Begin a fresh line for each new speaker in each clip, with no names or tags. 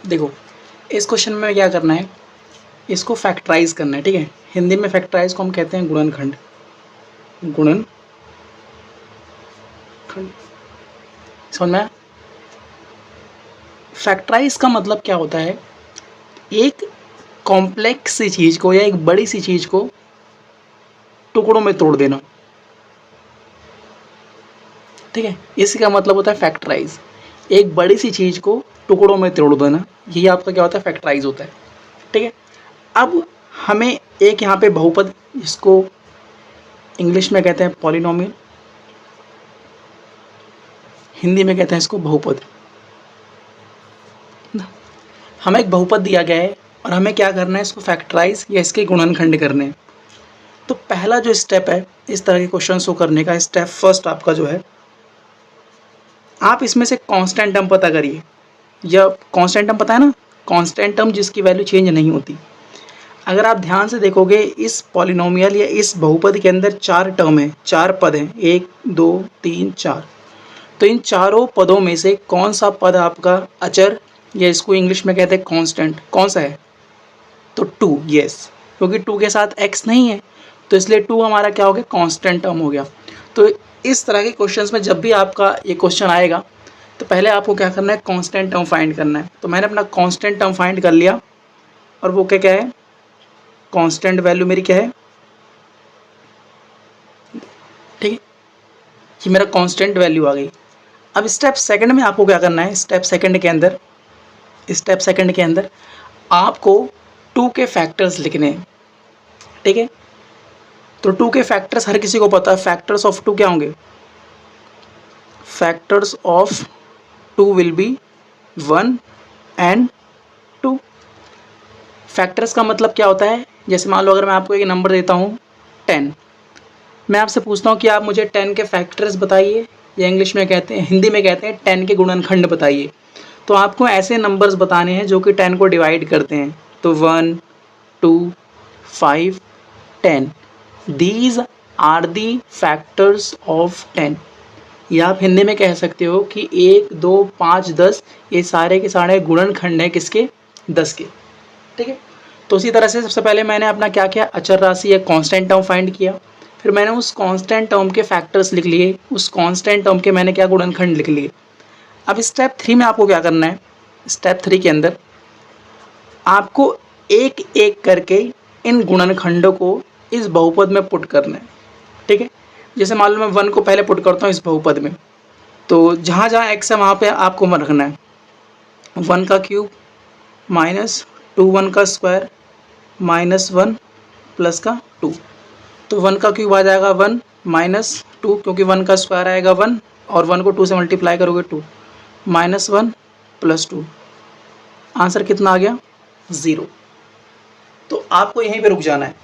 देखो इस क्वेश्चन में क्या करना है, इसको फैक्टराइज करना है, ठीक है। हिंदी में फैक्टराइज को हम कहते हैं गुणनखंड, गुणनखंड, समझ में आया? फैक्टराइज का मतलब क्या होता है, एक कॉम्प्लेक्स सी चीज़ को या एक बड़ी सी चीज़ को टुकड़ों में तोड़ देना, ठीक है। इसका मतलब होता है फैक्टराइज, एक बड़ी सी चीज़ को टुकड़ों में तोड़ देना, यही आपका क्या होता है, फैक्टराइज होता है, ठीक है। अब हमें एक यहाँ पे बहुपद, इसको इंग्लिश में कहते हैं पॉलिनोमियल, हिंदी में कहते हैं इसको बहुपद। हमें एक बहुपद दिया गया है और हमें क्या करना है, इसको फैक्टराइज या इसके गुणनखंड करने हैं। तो पहला जो स्टेप है इस तरह के क्वेश्चन को करने का, स्टेप फर्स्ट आपका जो है, आप इसमें से कांस्टेंट टर्म पता करिए, या कांस्टेंट टर्म पता है ना, कांस्टेंट टर्म जिसकी वैल्यू चेंज नहीं होती। अगर आप ध्यान से देखोगे इस पॉलिनोमियल या इस बहुपद के अंदर 4 टर्म है, 4 पद हैं, 1 2 3 4। तो इन चारों पदों में से कौन सा पद आपका अचर, या इसको इंग्लिश में कहते हैं कांस्टेंट, कौन सा है, तो 2, यस, क्योंकि 2 के साथ x नहीं है तो इसलिए 2 हमारा क्या हो गया, कांस्टेंट टर्म हो गया। तो इस तरह के क्वेश्चंस में जब भी आपका ये क्वेश्चन आएगा तो पहले आपको क्या करना है, कांस्टेंट टर्म फाइंड करना है। तो मैंने अपना कांस्टेंट टर्म फाइंड कर लिया, और वो क्या क्या है, कांस्टेंट वैल्यू मेरी क्या है, ठीक है, ये मेरा कांस्टेंट वैल्यू आ गई। अब स्टेप सेकंड में आपको क्या करना है, स्टेप सेकंड के अंदर आपको 2 के फैक्टर्स लिखने हैं, ठीक है। तो 2 के फैक्टर्स हर किसी को पता है, फैक्टर्स ऑफ 2 क्या होंगे, factors of 2 will be 1 and 2। Factors का मतलब क्या होता है, जैसे मान लो अगर मैं आपको एक नंबर देता हूँ 10, मैं आपसे पूछता हूँ कि आप मुझे 10 के फैक्टर्स बताइए, या इंग्लिश में कहते हैं, हिंदी में कहते हैं 10 के गुणनखंड बताइए। तो आपको ऐसे नंबर्स बताने हैं जो कि 10 को डिवाइड करते हैं। तो 1 2 5 10, these are the factors of 10। या आप हिंदी में कह सकते हो कि 1 2 5 10 ये सारे के सारे गुणनखंड हैं किसके, 10 के, ठीक है। तो उसी तरह से सबसे पहले मैंने अपना क्या किया, अचर राशि या कांस्टेंट टर्म फाइंड किया, फिर मैंने उस कांस्टेंट टर्म के फैक्टर्स लिख लिए, उस कांस्टेंट टर्म के मैंने क्या, गुणनखंड लिख लिए। अब स्टेप 3 में आपको क्या करना है, स्टेप 3 के अंदर आपको एक एक करके इन गुणनखंडों को इस बहुपद में पुट करना है, ठीक है। जैसे मान लो मैं 1 को पहले पुट करता हूँ इस बहुपद में, तो जहाँ जहाँ x है वहाँ पे आपको मन रखना है, 1 का क्यूब माइनस 2 1 का स्क्वायर माइनस 1 प्लस का 2। तो 1 का क्यूब आ जाएगा 1 माइनस 2, क्योंकि 1 का स्क्वायर आएगा 1 और 1 को 2 से मल्टीप्लाई करोगे 2, माइनस 1 प्लस 2, आंसर कितना आ गया, 0। तो आपको यहीं पे रुक जाना है,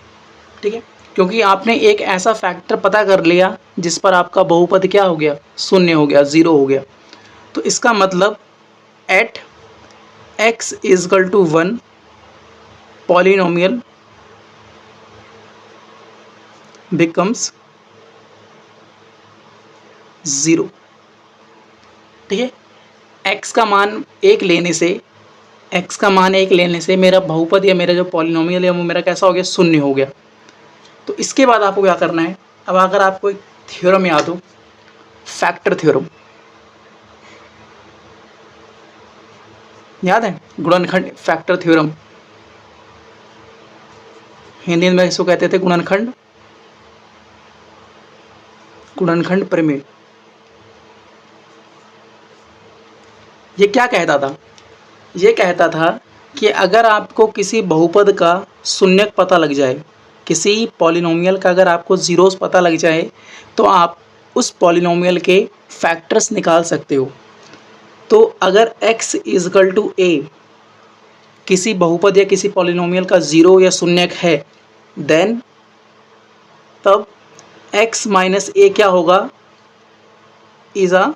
ठीक है, क्योंकि आपने एक ऐसा फैक्टर पता कर लिया जिस पर आपका बहुपद क्या हो गया, शून्य हो गया, 0 हो गया। तो इसका मतलब at x equal to 1 polynomial becomes 0, ठीक है। x का मान 1 लेने से मेरा बहुपद या मेरा जो पॉलिनोमियल है वो मेरा कैसा हो गया, शून्य हो गया। तो इसके बाद आपको क्या करना है, अब अगर आपको एक थ्योरम याद हो, फैक्टर थ्योरम याद है, गुणनखंड फैक्टर थ्योरम, हिंदी में इसको कहते थे गुणनखंड प्रमेय। ये क्या कहता था, ये कहता था कि अगर आपको किसी बहुपद का शून्यक पता लग जाए, किसी पॉलिनोमियल का अगर आपको जीरोस पता लग जाए, तो आप उस पॉलिनोमियल के फैक्टर्स निकाल सकते हो। तो अगर x इजकल टू a किसी बहुपद या किसी पॉलिनोमियल का जीरो या शून्यक है, देन तब x माइनस a क्या होगा, is a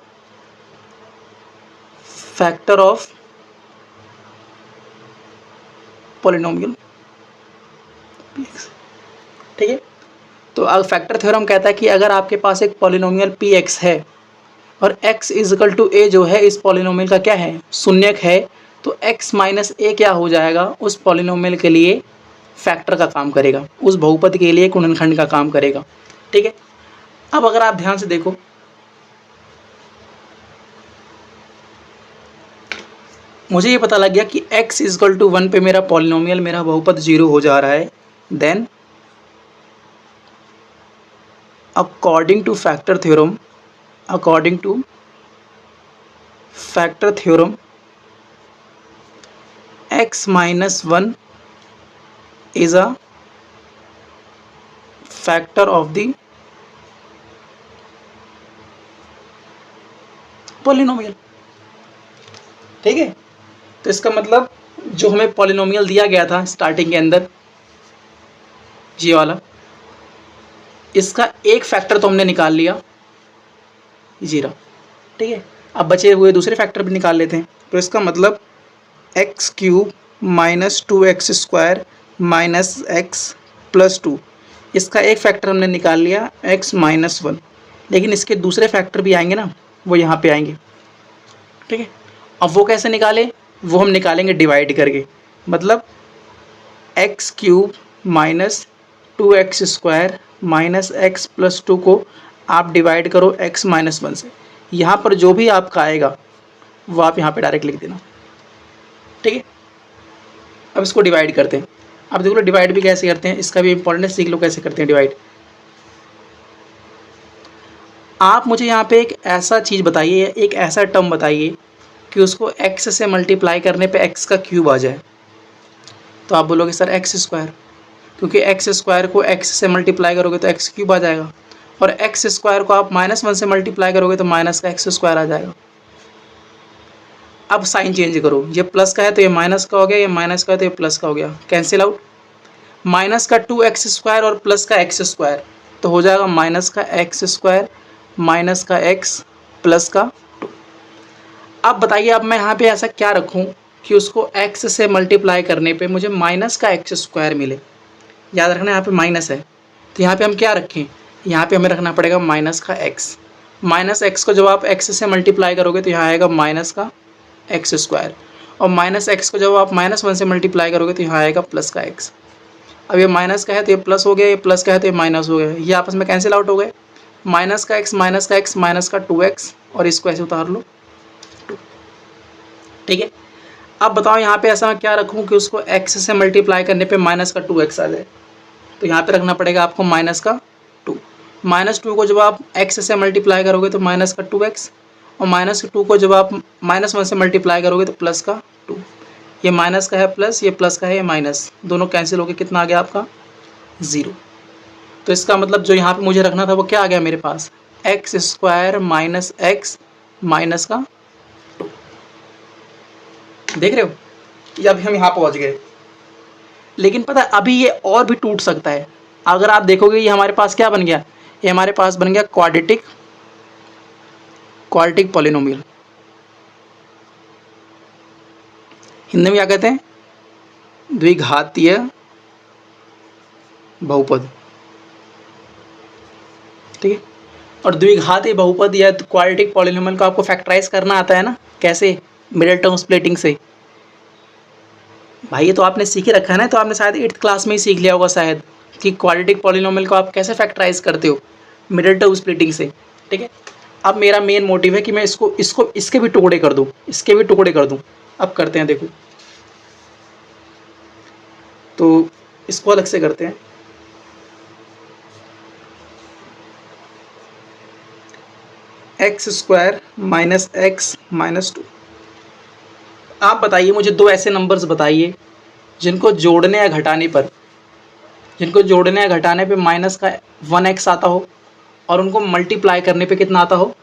factor of polynomial, ठीक है। तो अब फैक्टर थ्योरम कहता है कि अगर आपके पास एक पॉलिनोमियल px है और x इजकल टू a जो है इस पॉलिनोमियल का क्या है, शून्यक है, तो x माइनस ए क्या हो जाएगा, उस पॉलिनोमियल के लिए फैक्टर का काम करेगा, उस बहुपद के लिए गुणनखंड का काम करेगा। ठीक है, अब अगर आप ध्यान से देखो, मुझे ये पता लग गया कि x इजकल टू 1 पे मेरा पॉलिनोमियल, मेरा बहुपद 0 हो जा रहा है। Then according to factor theorem, according to factor theorem x minus 1 is a factor of the polynomial. ठीक है, तो इसका मतलब जो हमें पॉलिनोमियल दिया गया था स्टार्टिंग के अंदर, ये वाला, इसका एक फैक्टर तो हमने निकाल लिया 0। ठीक है, अब बचे हुए दूसरे फैक्टर भी निकाल लेते हैं। तो इसका मतलब x cube minus 2x square minus x plus 2, इसका एक फैक्टर हमने निकाल लिया x माइनस 1। लेकिन इसके दूसरे फैक्टर भी आएंगे ना, वो यहाँ पे आएंगे। ठीक है, अब वो कैसे निकाले, वो हम निकालेंगे डिवाइड करके। मतलब x cube minus 2x square minus x plus 2 को आप डिवाइड करो x माइनस 1 से। यहाँ पर जो भी आपका आएगा वो आप यहाँ पे डायरेक्ट लिख देना। ठीक है, अब इसको डिवाइड करते हैं। अब देखो डिवाइड भी कैसे करते हैं, इसका भी इंपॉर्टेंट है, सीख लो कैसे करते हैं डिवाइड। आप मुझे यहाँ पे एक ऐसा चीज़ बताइए, एक ऐसा टर्म बताइए कि उसको x से मल्टीप्लाई करने पे x का क्यूब आ जाए। तो आप बोलोगे सर एक्स स्क्वायर, क्योंकि एक्स स्क्वायर को x से मल्टीप्लाई करोगे तो x क्यूब आ जाएगा, और एक्स स्क्वायर को आप -1 से मल्टीप्लाई करोगे तो माइनस का एक्स स्क्वायर आ जाएगा। अब साइन चेंज करो, ये प्लस का है तो ये माइनस का हो गया, ये माइनस का है तो ये प्लस का हो गया, कैंसिल आउट। माइनस का 2x स्क्वायर और प्लस का x स्क्वायर, तो हो जाएगा माइनस का x स्क्वायर माइनस का x प्लस का 2। अब बताइए, अब मैं यहाँ पे ऐसा क्या रखूँ कि उसको x से मल्टीप्लाई करने पे मुझे माइनस का x स्क्वायर मिले। याद रखना यहाँ पे माइनस है, तो यहाँ पे हम क्या रखें, यहाँ पे हमें रखना पड़ेगा माइनस का x। माइनस x को जब आप x से मल्टीप्लाई करोगे तो यहाँ आएगा माइनस का x स्क्वायर, और माइनस x को जब आप -1 से मल्टीप्लाई करोगे तो यहाँ आएगा प्लस का x। अब ये माइनस का है तो ये प्लस हो गया, ये प्लस का है तो ये माइनस हो गया, ये आपस में कैंसिल आउट हो गए। माइनस का x माइनस का x माइनस का 2x, और इसको ऐसे उतार लो 2। ठीक है, अब बताओ यहाँ पे ऐसा मैं क्या रखूँ कि उसको x से मल्टीप्लाई करने पे माइनस का 2x आ जाए। तो यहाँ पे रखना पड़ेगा आपको माइनस का 2। माइनस 2 को जब आप x से मल्टीप्लाई करोगे तो माइनस का 2x, और माइनस 2 को जब आप -1 से मल्टीप्लाई करोगे तो प्लस का 2। ये माइनस का है प्लस, ये प्लस का है ये माइनस, दोनों कैंसिल होकर कितना आ गया आपका 0। तो इसका मतलब जो यहाँ पे मुझे रखना था वो क्या आ गया मेरे पास, x square minus x minus का 2। देख रहे हो, ये अभी हम यहाँ पहुँच गए। लेकिन पता है अभी ये और भी टूट सकता है। अगर आप देखोगे ये हमारे पास क्या बन गया, ये हमारे पास बन गया क्वाड्रेटिक पॉलिनोमियल। हिंदी में क्या कहते हैं, द्विघातीय बहुपद। ठीक है, और द्विघातीय बहुपद या क्वाड्रेटिक पॉलिनोमियल को आपको फैक्टराइज करना आता है ना, कैसे, मिडिल टर्म स्प्लिटिंग से। भाई ये तो आपने सीख ही रखा है ना, तो आपने शायद 8th क्लास में ही सीख लिया होगा शायद कि क्वाड्रेटिक पॉलिनोमियल को आप कैसे फैक्टराइज करते हो, मिडिल टर्म स्प्लिटिंग से। ठीक है, अब मेरा मेन मोटिव है कि मैं इसके भी टुकड़े कर दूं, इसके भी टुकड़े कर दूं। अब करते हैं, देखो तो इसको अलग से करते हैं। X square minus x minus 2। आप बताइए मुझे दो ऐसे नंबर्स बताइए जिनको जोड़ने या घटाने पे माइनस का 1x आता हो, और उनको मल्टीप्लाई करने पे कितना आता हो,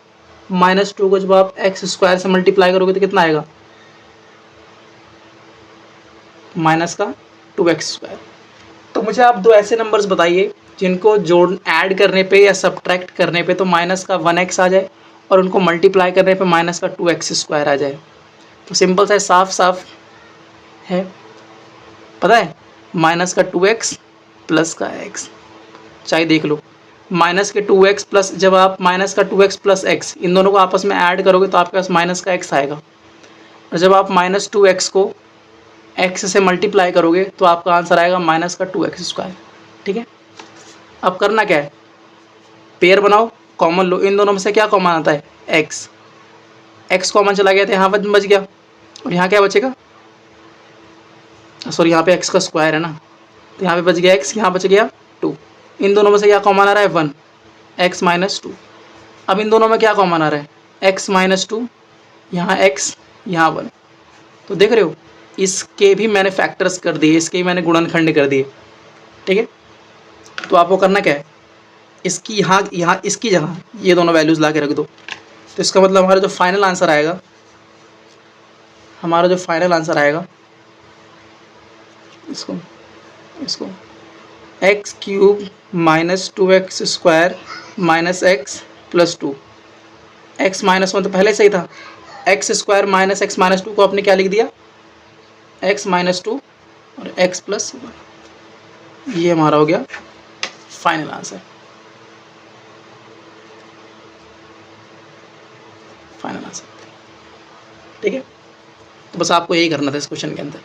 -2 को जब आप एक्स स्क्वायर से मल्टीप्लाई करोगे तो कितना आएगा, माइनस का 2x स्क्वायर। तो मुझे आप दो ऐसे नंबर्स बताइए जिनको ऐड करने पे या सब्ट्रैक्ट करने पे तो माइनस का 1x आ जाए, और उनको मल्टीप्लाई करने पे माइनस का 2x स्क्वायर आ जाए। तो सिंपल सा साफ है, पता है, माइनस का 2x प्लस का x। चाहे देख लो, माइनस के 2x प्लस, जब आप माइनस का 2x प्लस x इन दोनों को आपस में ऐड करोगे तो आपके पास माइनस का x आएगा। और जब आप -2x को x से मल्टीप्लाई करोगे तो आपका आंसर आएगा -2x²। ठीक है, अब करना क्या है, पेयर बनाओ, कॉमन लो, इन दोनों में से क्या कॉमन आता है, x कॉमन चला गया तो यहाँ पर बच गया, और यहाँ क्या बचेगा, सॉरी यहाँ पे x का स्क्वायर है ना, तो यहाँ पे बच गया x, यहाँ बच गया 2। इन दोनों में से क्या कॉमन आ रहा है, 1, x - 2। अब इन दोनों में क्या कॉमन आ रहा है, x - 2, यहाँ x, यहाँ 1। तो देख रहे हो, इसके भी मैंने फैक्टर्स कर दिए, इसके भी मैंने गुणनखंड कर दिए। ठीक है, तो आपको करना क्या है, इसकी यहाँ इसकी जगह ये दोनों वैल्यूज़ ला के रख दो। तो इसका मतलब हमारा जो फाइनल आंसर आएगा, इसको x³ - 2x² - x + 2। x - 1 तो पहले से ही था, x² - x - 2 को आपने क्या लिख दिया, x - 2 और x + 1। ये हमारा हो गया फाइनल आंसर। ठीक है, तो बस आपको यही करना था इस क्वेश्चन के अंदर।